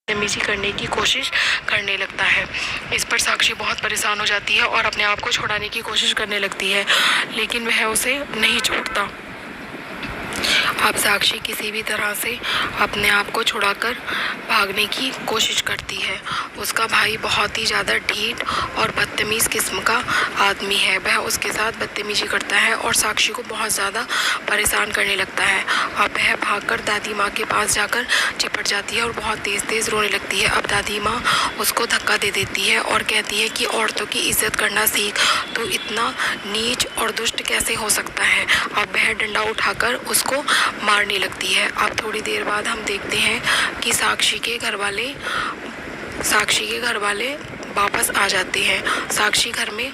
बदतमीजी करने की कोशिश करने लगता है। इस पर साक्षी बहुत परेशान हो जाती है और अपने आप को छुड़ाने की कोशिश करने लगती है, लेकिन वह उसे नहीं छोड़ता। अब साक्षी किसी भी तरह से अपने आप को छुड़ाकर भागने की कोशिश करती है। उसका भाई बहुत ही ज़्यादा ढीठ और बदतमीज़ किस्म का आदमी है। वह उसके साथ बदतमीजी करता है और साक्षी को बहुत ज़्यादा परेशान करने लगता है। अब वह भागकर दादी माँ के पास जाकर चिपट जाती है और बहुत तेज़ तेज़ रोने लगती है। अब दादी माँ उसको धक्का दे देती है और कहती है कि औरतों की इज्जत करना सीख, तो इतना नीच और दुष्ट कैसे हो सकता है। अब वह डंडा उठाकर उसको मारने लगती है। अब थोड़ी देर बाद हम देखते हैं कि साक्षी के घर वाले वापस आ जाते हैं। साक्षी घर में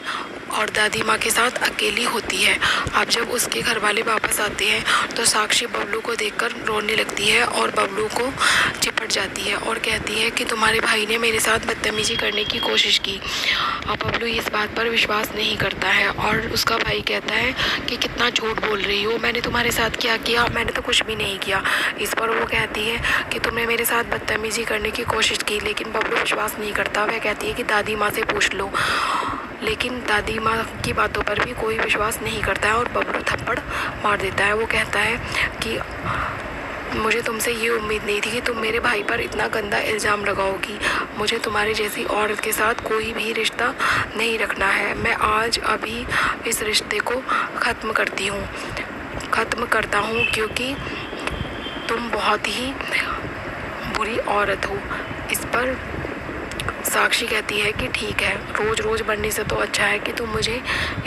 और दादी माँ के साथ अकेली होती है। अब जब उसके घर वाले वापस आते हैं तो साक्षी बबलू को देखकर रोने लगती है और बबलू को चिपट जाती है और कहती है कि तुम्हारे भाई ने मेरे साथ बदतमीजी करने की कोशिश की। अब बबलू इस बात पर विश्वास नहीं करता है और उसका भाई कहता है कि कितना झूठ बोल रही हो, मैंने तुम्हारे साथ क्या किया, मैंने तो कुछ भी नहीं किया। इस पर वो कहती है कि तुमने मेरे साथ बदतमीजी करने की कोशिश की, लेकिन बबलू विश्वास नहीं करता। वह कहती है कि दादी माँ से पूछ लो, लेकिन दादी माँ की बातों पर भी कोई विश्वास नहीं करता है और बबलू थप्पड़ मार देता है। वो कहता है कि मुझे तुमसे ये उम्मीद नहीं थी कि तुम मेरे भाई पर इतना गंदा इल्ज़ाम लगाओगी। मुझे तुम्हारी जैसी औरत के साथ कोई भी रिश्ता नहीं रखना है। मैं आज अभी इस रिश्ते को ख़त्म करता हूँ क्योंकि तुम बहुत ही बुरी औरत हो। इस पर साक्षी कहती है कि ठीक है, रोज़ रोज़ मरने से तो अच्छा है कि तुम मुझे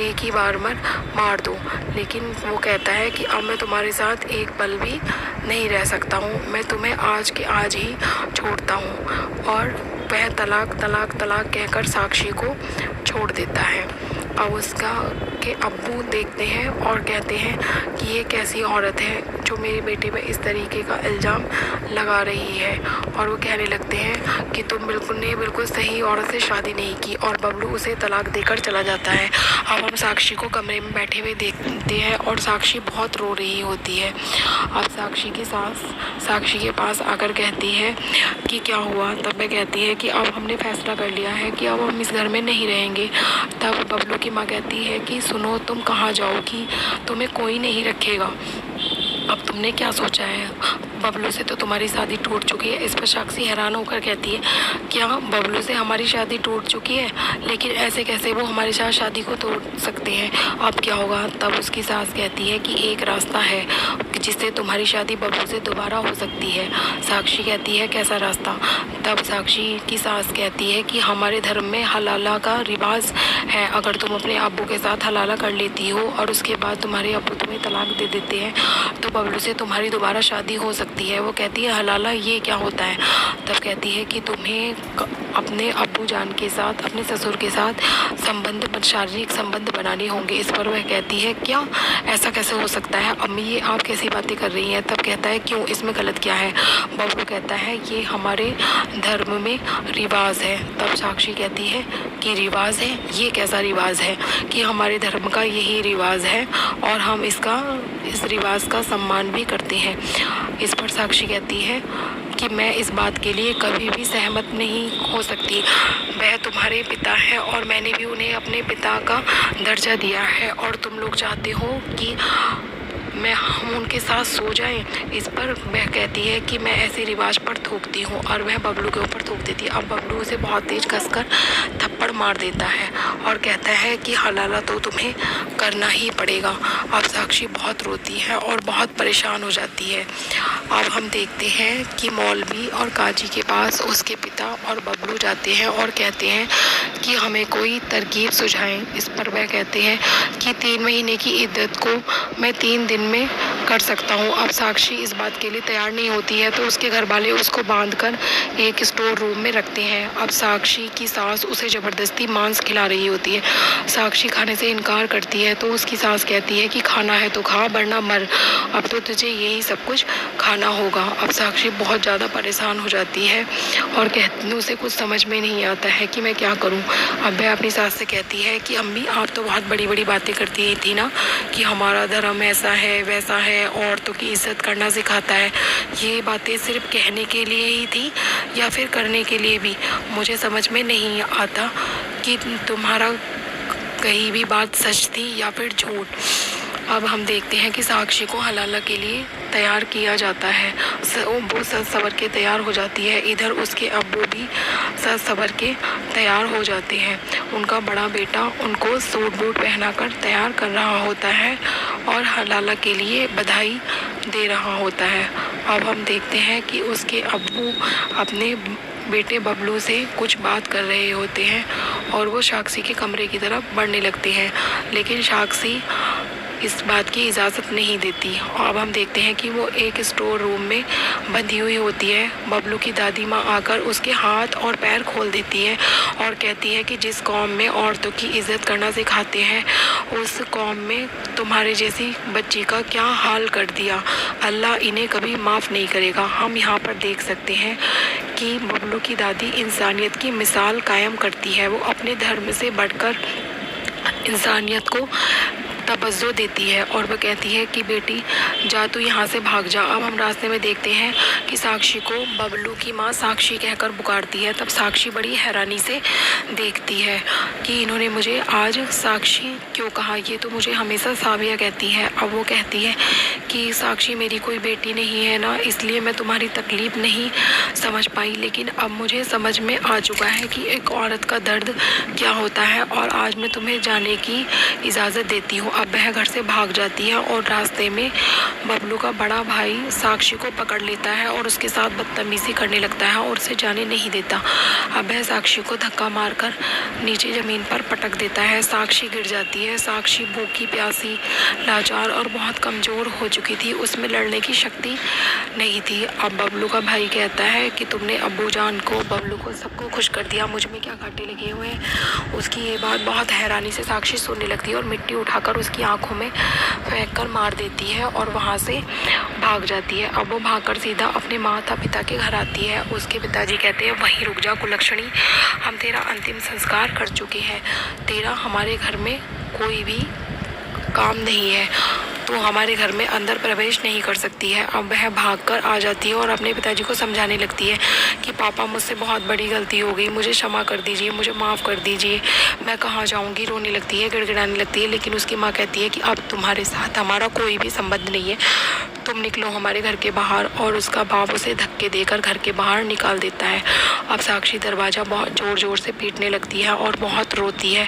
एक ही बार मार दो। लेकिन वो कहता है कि अब मैं तुम्हारे साथ एक पल भी नहीं रह सकता हूँ, मैं तुम्हें आज के आज ही छोड़ता हूँ। और वह तलाक तलाक तलाक कहकर साक्षी को छोड़ देता है। अब उसका के अब्बू देखते हैं और कहते हैं कि ये कैसी औरत है जो मेरे बेटे पे इस तरीके का इल्ज़ाम लगा रही है। और वो कहने लगते हैं कि तुम बिल्कुल सही औरत से शादी नहीं की, और बबलू उसे तलाक देकर चला जाता है। अब हम साक्षी को कमरे में बैठे हुए देखते हैं और साक्षी बहुत रो रही होती है। अब साक्षी की सास साक्षी के पास आकर कहती है कि क्या हुआ। तब वह कहती है कि अब हमने फैसला कर लिया है कि अब हम इस घर में नहीं रहेंगे। तब बबलू की माँ कहती है कि सुनो, तुम कहाँ जाओगी, तुम्हें कोई नहीं रखेगा। अब तुमने क्या सोचा है, बबलू से तो तुम्हारी शादी टूट चुकी है। इस पर साक्षी हैरान होकर कहती है क्या बबलू से हमारी शादी टूट चुकी है, लेकिन ऐसे कैसे वो हमारे साथ शादी को तोड़ सकते हैं, अब क्या होगा। तब उसकी सास कहती है कि एक रास्ता है जिससे तुम्हारी शादी बबलू से दोबारा हो सकती है। साक्षी कहती है कैसा रास्ता। तब साक्षी की सास कहती है कि हमारे धर्म में हलाला का रिवाज है, अगर तुम अपने अब्बू के साथ हलाला कर लेती हो और उसके बाद तुम्हारे अब्बू तुम्हें तलाक दे देते हैं तो बबलू से तुम्हारी दोबारा शादी हो सकती है। वो कहती है हलाला ये क्या होता है। तब कहती है कि तुम्हें अपने अब्बू जान के साथ, अपने ससुर के साथ शारीरिक संबंध बनाने होंगे। इस पर वह कहती है क्या, ऐसा कैसे हो सकता है अम्मी, ये आप कैसी बातें कर रही हैं। तब कहता है क्यों, इसमें गलत क्या है। बबलू कहता है ये हमारे धर्म में रिवाज है। तब साक्षी कहती है कि रिवाज है, ये कैसा रिवाज है कि हमारे धर्म का यही रिवाज है और हम इस रिवाज का सम्मान भी करते हैं। इस पर साक्षी कहती है कि मैं इस बात के लिए कभी भी सहमत नहीं हो सकती। वह तुम्हारे पिता है और मैंने भी उन्हें अपने पिता का दर्जा दिया है, और तुम लोग चाहते हो कि हम उनके साथ सो जाएं। इस पर वह कहती है कि मैं ऐसे रिवाज पर थूकती हूँ, और वह बबलू के ऊपर थूक देती है। अब बबलू उसे बहुत तेज कसकर थप्पड़ मार देता है और कहता है कि हलाला तो तुम्हें करना ही पड़ेगा। अब साक्षी बहुत रोती है और बहुत परेशान हो जाती है। अब हम देखते हैं कि मौलवी और काजी के पास उसके पिता और बबलू जाते हैं और कहते हैं कि हमें कोई तरकीब सुझाएं। इस पर वह कहते हैं कि 3 महीने की इद्दत को मैं 3 दिन में कर सकता हूँ। अब साक्षी इस बात के लिए तैयार नहीं होती है तो उसके घर वाले उसको बांधकर एक स्टोर रूम में रखते हैं। अब साक्षी की सास उसे ज़बरदस्ती मांस खिला रही होती है। साक्षी खाने से इनकार करती है तो उसकी सास कहती है कि खाना है तो खा, वरना मर, अब तो तुझे यही सब कुछ खाना होगा। अब साक्षी बहुत ज़्यादा परेशान हो जाती है और उसे कुछ समझ में नहीं आता है कि मैं क्या करूं। अब वह अपनी सास से कहती है कि अम्मी आप तो बहुत बड़ी बड़ी बातें करती थी ना कि हमारा धर्म ऐसा है वैसा है, है, औरतों की इज्जत करना सिखाता है। ये बातें सिर्फ कहने के लिए ही थी या फिर करने के लिए भी, मुझे समझ में नहीं आता कि तुम्हारा कहीं भी बात सच थी या फिर झूठ। अब हम देखते हैं कि साक्षी को हलाला के लिए तैयार किया जाता है। वो सज सवर के तैयार हो जाती है। इधर उसके अब्बू भी सज सवर के तैयार हो जाते हैं। उनका बड़ा बेटा उनको सूट बूट पहनाकर तैयार कर रहा होता है और हलाला के लिए बधाई दे रहा होता है। अब हम देखते हैं कि उसके अब्बू अपने बेटे बबलू से कुछ बात कर रहे होते हैं और वो साक्षी के कमरे की तरफ बढ़ने लगते हैं, लेकिन साक्षी इस बात की इजाज़त नहीं देती। अब हम देखते हैं कि वो एक स्टोर रूम में बंधी हुई होती है। बबलू की दादी माँ आकर उसके हाथ और पैर खोल देती है और कहती है कि जिस कौम में औरतों की इज़्ज़त करना सिखाते हैं, उस कौम में तुम्हारे जैसी बच्ची का क्या हाल कर दिया। अल्लाह इन्हें कभी माफ़ नहीं करेगा। हम यहाँ पर देख सकते हैं कि बबलू की दादी इंसानियत की मिसाल कायम करती है। वो अपने धर्म से बढ़कर इंसानियत को तवज्जो देती है और वह कहती है कि बेटी जा, तू यहाँ से भाग जा। अब हम रास्ते में देखते हैं कि साक्षी को बबलू की माँ साक्षी कहकर पुकारती है। तब साक्षी बड़ी हैरानी से देखती है कि इन्होंने मुझे आज साक्षी क्यों कहा, ये तो मुझे हमेशा साविया कहती है। अब वो कहती है कि साक्षी मेरी कोई बेटी नहीं है ना, इसलिए मैं तुम्हारी तकलीफ़ नहीं समझ पाई, लेकिन अब मुझे समझ में आ चुका है कि एक औरत का दर्द क्या होता है और आज मैं तुम्हें जाने की इजाज़त देती हूँ। अब वह घर से भाग जाती है और रास्ते में बबलू का बड़ा भाई साक्षी को पकड़ लेता है और उसके साथ बदतमीज़ी करने लगता है और उसे जाने नहीं देता। अब वह साक्षी को धक्का मारकर नीचे ज़मीन पर पटक देता है। साक्षी गिर जाती है। साक्षी भूखी प्यासी लाचार और बहुत कमज़ोर हो चुकी थी, उसमें लड़ने की शक्ति नहीं थी। अब बबलू का भाई कहता है कि तुमने अब्बू जान को, बबलू को, सबको खुश कर दिया, मुझ में क्या कांटे लगे हुए हैं। उसकी ये बात बहुत हैरानी से साक्षी सुनने लगती है और मिट्टी उठाकर उसकी आंखों में फेंक कर मार देती है और वहाँ से भाग जाती है। अब वो भागकर सीधा अपने माता पिता के घर आती है। उसके पिताजी कहते हैं वहीं रुक जा कुलक्षणी, हम तेरा अंतिम संस्कार कर चुके हैं, तेरा हमारे घर में कोई भी काम नहीं है, तो हमारे घर में अंदर प्रवेश नहीं कर सकती है। अब वह भागकर आ जाती है और अपने पिताजी को समझाने लगती है कि पापा मुझसे बहुत बड़ी गलती हो गई, मुझे क्षमा कर दीजिए, मुझे माफ़ कर दीजिए, मैं कहाँ जाऊँगी। रोने लगती है, गिड़गिड़ाने लगती है, लेकिन उसकी माँ कहती है कि अब तुम्हारे साथ हमारा कोई भी संबंध नहीं है, तुम निकलो हमारे घर के बाहर। और उसका बाप उसे धक्के देकर घर के बाहर निकाल देता है। अब साक्षी दरवाज़ा बहुत ज़ोर ज़ोर से पीटने लगती है और बहुत रोती है।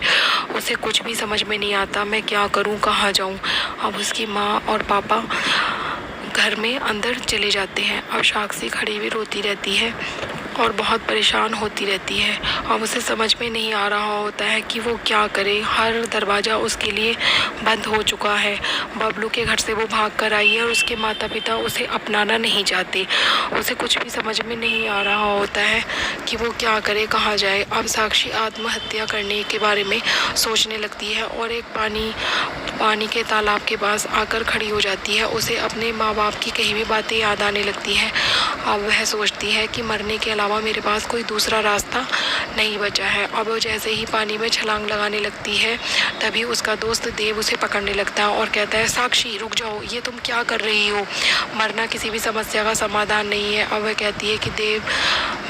उसे कुछ भी समझ में नहीं आता, मैं क्या करूं, कहाँ जाऊं। अब उसकी माँ और पापा घर में अंदर चले जाते हैं। अब साक्षी खड़ी हुई रोती रहती है और बहुत परेशान होती रहती है। अब उसे समझ में नहीं आ रहा होता है कि वो क्या करे। हर दरवाज़ा उसके लिए बंद हो चुका है। बबलू के घर से वो भाग कर आई है और उसके माता पिता उसे अपनाना नहीं चाहते। उसे कुछ भी समझ में नहीं आ रहा होता है कि वो क्या करे, कहाँ जाए। अब साक्षी आत्महत्या करने के बारे में सोचने लगती है और एक पानी के तालाब के पास आकर खड़ी हो जाती है। उसे अपने माँ बाप की कही भी बातें याद आने लगती हैं। अब वह सोचती है कि मरने के अलावा मेरे पास कोई दूसरा रास्ता नहीं बचा है। अब वो जैसे ही पानी में छलांग लगाने लगती है, तभी उसका दोस्त देव उसे पकड़ने लगता है और कहता है साक्षी रुक जाओ, ये तुम क्या कर रही हो, मरना किसी भी समस्या का समाधान नहीं है। अब वह कहती है कि देव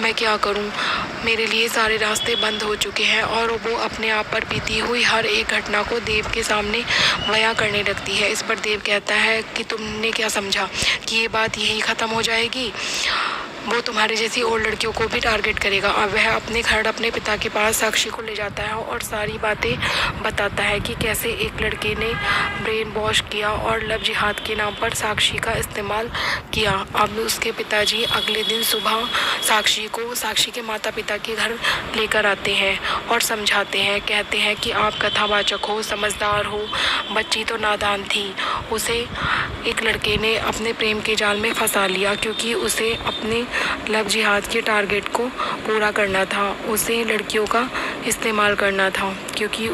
मैं क्या करूं, मेरे लिए सारे रास्ते बंद हो चुके हैं। और वो अपने आप पर बीती हुई हर एक घटना को देव के सामने बयां करने लगती है। इस पर देव कहता है कि तुमने क्या समझा कि ये बात यही ख़त्म हो जाएगी, वो तुम्हारे जैसी और लड़कियों को भी टारगेट करेगा। अब वह अपने घर अपने पिता के पास साक्षी को ले जाता है और सारी बातें बताता है कि कैसे एक लड़के ने ब्रेन वॉश किया और लव जिहाद के नाम पर साक्षी का इस्तेमाल किया। अब उसके पिताजी अगले दिन सुबह साक्षी के माता पिता के घर लेकर आते हैं और समझाते हैं, कहते हैं कि आप कथावाचक हो, समझदार हो, बच्ची तो नादान थी, उसे एक लड़के ने अपने प्रेम के जाल में फंसा लिया क्योंकि उसे अपने लव जिहाद के टारगेट को पूरा करना था, उसे लड़कियों का इस्तेमाल करना था क्योंकि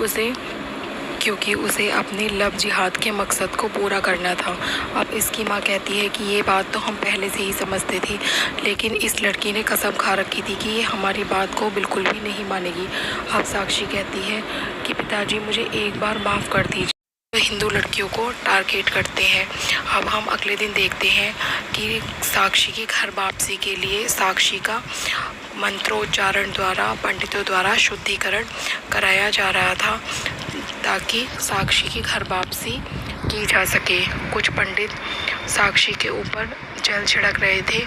उसे अपने लव जिहाद के मकसद को पूरा करना था। अब इसकी माँ कहती है कि ये बात तो हम पहले से ही समझते थे, लेकिन इस लड़की ने कसम खा रखी थी कि ये हमारी बात को बिल्कुल भी नहीं मानेगी। अब साक्षी कहती है कि पिताजी मुझे एक बार माफ़ कर दीजिए। हिंदू लड़कियों को टारगेट करते हैं। अब हम अगले दिन देखते हैं कि साक्षी की घर वापसी के लिए साक्षी का मंत्रोच्चारण द्वारा पंडितों द्वारा शुद्धिकरण कराया जा रहा था ताकि साक्षी की घर वापसी की जा सके। कुछ पंडित साक्षी के ऊपर जल छिड़क रहे थे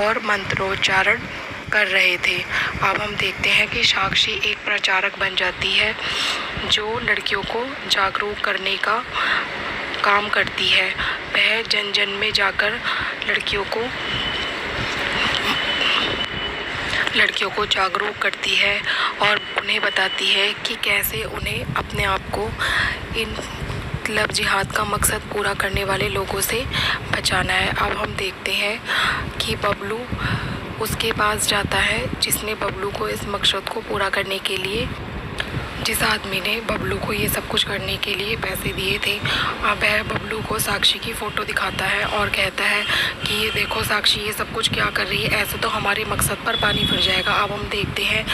और मंत्रोच्चारण कर रहे थे। अब हम देखते हैं कि साक्षी एक प्रचारक बन जाती है जो लड़कियों को जागरूक करने का काम करती है। वह जन जन में जाकर लड़कियों को जागरूक करती है और उन्हें बताती है कि कैसे उन्हें अपने आप को इन लव जिहाद का मकसद पूरा करने वाले लोगों से बचाना है। अब हम देखते हैं कि बबलू उसके पास जाता है जिसने बबलू को इस मकसद को पूरा करने के लिए, जिस आदमी ने बबलू को ये सब कुछ करने के लिए पैसे दिए थे। अब वह बबलू को साक्षी की फ़ोटो दिखाता है और कहता है कि ये देखो साक्षी ये सब कुछ क्या कर रही है, ऐसे तो हमारे मकसद पर पानी फिर जाएगा। अब हम देखते हैं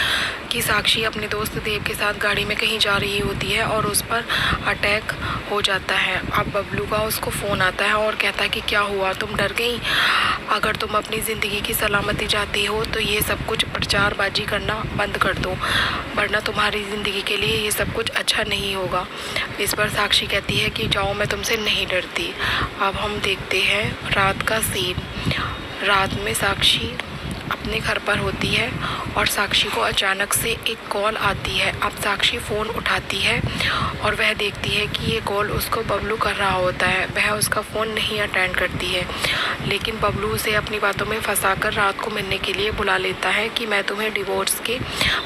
कि साक्षी अपने दोस्त देव के साथ गाड़ी में कहीं जा रही होती है और उस पर अटैक हो जाता है। अब बबलू का उसको फ़ोन आता है और कहता है कि क्या हुआ, तुम डर गई? अगर तुम अपनी ज़िंदगी की सलामती चाहती हो तो ये सब कुछ प्रचारबाजी करना बंद कर दो, वरना तुम्हारी ज़िंदगी के लिए ये सब कुछ अच्छा नहीं होगा। इस पर साक्षी कहती है कि जाओ, मैं तुमसे नहीं डरती। अब हम देखते हैं रात का सीन। रात में साक्षी अपने घर पर होती है और साक्षी को अचानक से एक कॉल आती है। अब साक्षी फ़ोन उठाती है और वह देखती है कि ये कॉल उसको बबलू कर रहा होता है। वह उसका फ़ोन नहीं अटेंड करती है, लेकिन बबलू उसे अपनी बातों में फंसाकर रात को मिलने के लिए बुला लेता है कि मैं तुम्हें डिवोर्स के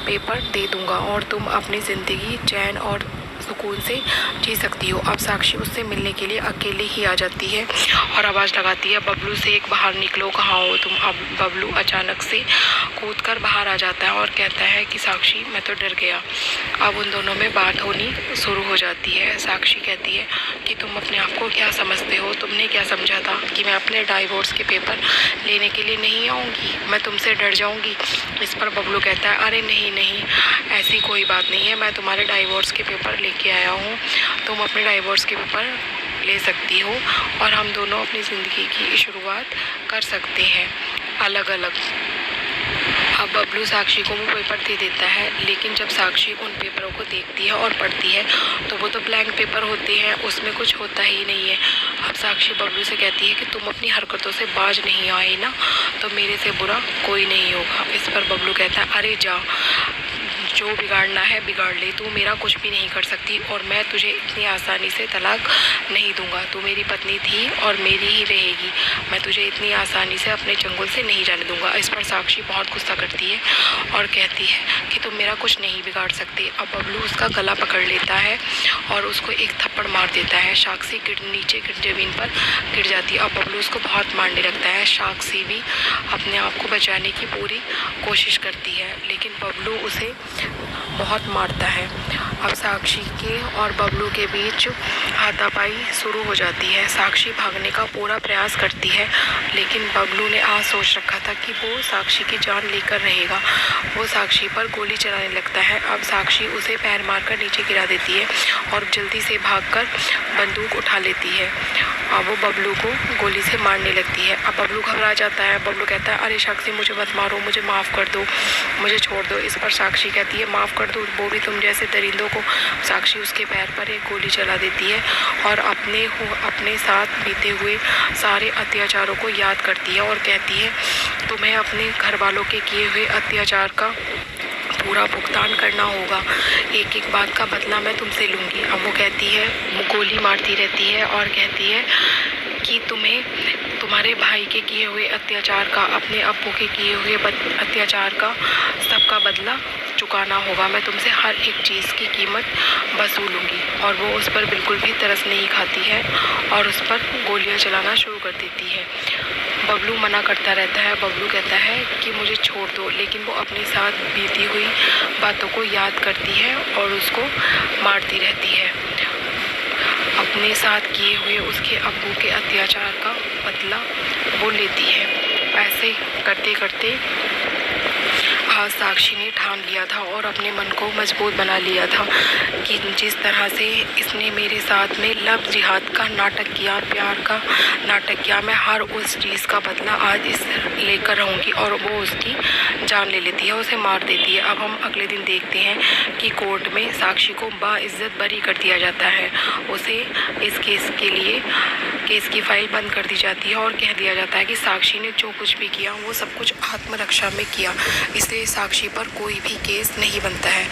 पेपर दे दूँगा और तुम अपनी ज़िंदगी चैन और सुकून से जी सकती हो। अब साक्षी उससे मिलने के लिए अकेले ही आ जाती है और आवाज़ लगाती है, बबलू से एक बाहर निकलो, कहाँ हो तुम? अब बबलू अचानक से कूदकर बाहर आ जाता है और कहता है कि साक्षी मैं तो डर गया। अब उन दोनों में बात होनी शुरू हो जाती है। साक्षी कहती है कि तुम अपने आप को क्या समझते हो, तुमने क्या समझा था कि मैं अपने डाइवोर्स के पेपर लेने के लिए नहीं आऊँगी, मैं तुमसे डर जाऊँगी? इस पर बबलू कहता है, अरे नहीं नहीं, ऐसी कोई बात नहीं है, मैं तुम्हारे डाइवोर्स के पेपर लेके आया हूँ, तुम अपने डाइवोर्स के पेपर ले सकती हो और हम दोनों अपनी ज़िंदगी की शुरुआत कर सकते हैं अलग अलग। अब बबलू साक्षी को वो पेपर दे देता है, लेकिन जब साक्षी उन पेपरों को देखती है और पढ़ती है तो वो तो ब्लैंक पेपर होते हैं, उसमें कुछ होता ही नहीं है। अब साक्षी बबलू से कहती है कि तुम अपनी हरकतों से बाज नहीं आए ना, तो मेरे से बुरा कोई नहीं होगा। इस पर बबलू कहता है, अरे जा, जो बिगाड़ना है बिगाड़ ले, तू मेरा कुछ भी नहीं कर सकती और मैं तुझे इतनी आसानी से तलाक नहीं दूंगा। तू मेरी पत्नी थी और मेरी ही रहेगी, मैं तुझे इतनी आसानी से अपने चंगुल से नहीं जाने दूंगा। इस पर साक्षी बहुत गुस्सा करती है और कहती है कि तुम मेरा कुछ नहीं बिगाड़ सकते। अब बबलू उसका गला पकड़ लेता है और उसको एक थप्पड़ मार देता है। साक्षी नीचे ज़मीन पर गिर जाती है। अब बबलू उसको बहुत मारने लगता है। साक्षी भी अपने आप को बचाने की पूरी कोशिश करती है, लेकिन बबलू उसे बहुत मारता है। अब साक्षी के और बबलू के बीच हाथापाई शुरू हो जाती है। साक्षी भागने का पूरा प्रयास करती है, लेकिन बबलू ने आज सोच रखा था कि वो साक्षी की जान लेकर रहेगा। वो साक्षी पर गोली चलाने लगता है। अब साक्षी उसे पैर मारकर नीचे गिरा देती है और जल्दी से भागकर बंदूक उठा लेती है। अब वो बबलू को गोली से मारने लगती है। अब बबलू घबरा जाता है। बबलू कहता है, अरे साक्षी मुझे मत मारो, मुझे माफ़ कर दो, मुझे छोड़ दो। इस पर साक्षी कहती है, माफ़ कर दो वो भी तुम जैसे दरिंदों को। साक्षी उसके पैर पर एक गोली चला देती है और अपने साथ बीते हुए सारे अत्याचारों को याद करती है और कहती है, तुम्हें अपने घर वालों के किए हुए अत्याचार का पूरा भुगतान करना होगा, एक एक बात का बदला मैं तुमसे लूँगी। अब वो कहती है, वो गोली मारती रहती है और कहती है कि तुम्हें तुम्हारे भाई के किए हुए अत्याचार का, अपने अब्बू के किए हुए अत्याचार का सबका बदला चुकाना होगा। मैं तुमसे हर एक चीज़ की कीमत वसूलूंगी। और वो उस पर बिल्कुल भी तरस नहीं खाती है और उस पर गोलियां चलाना शुरू कर देती है। बबलू मना करता रहता है। बबलू कहता है कि मुझे छोड़ दो, लेकिन वो अपने साथ बीती हुई बातों को याद करती है और उसको मारती रहती है। अपने साथ किए हुए उसके अब्बू के अत्याचार का बदला वो लेती है। ऐसे करते करते बाद साक्षी ने ठान लिया था और अपने मन को मजबूत बना लिया था कि जिस तरह से इसने मेरे साथ में लव जिहाद का नाटक किया, प्यार का नाटक किया, मैं हर उस चीज़ का बदला आज इस लेकर रहूँगी। और वो उसकी जान ले लेती है, उसे मार देती है। अब हम अगले दिन देखते हैं कि कोर्ट में साक्षी को बाइज्जत बरी कर दिया जाता है। उसे इस केस के लिए केस की फाइल बंद कर दी जाती है और कह दिया जाता है कि साक्षी ने जो कुछ भी किया वो सब कुछ आत्मरक्षा में किया, इसलिए साक्षी पर कोई भी केस नहीं बनता है।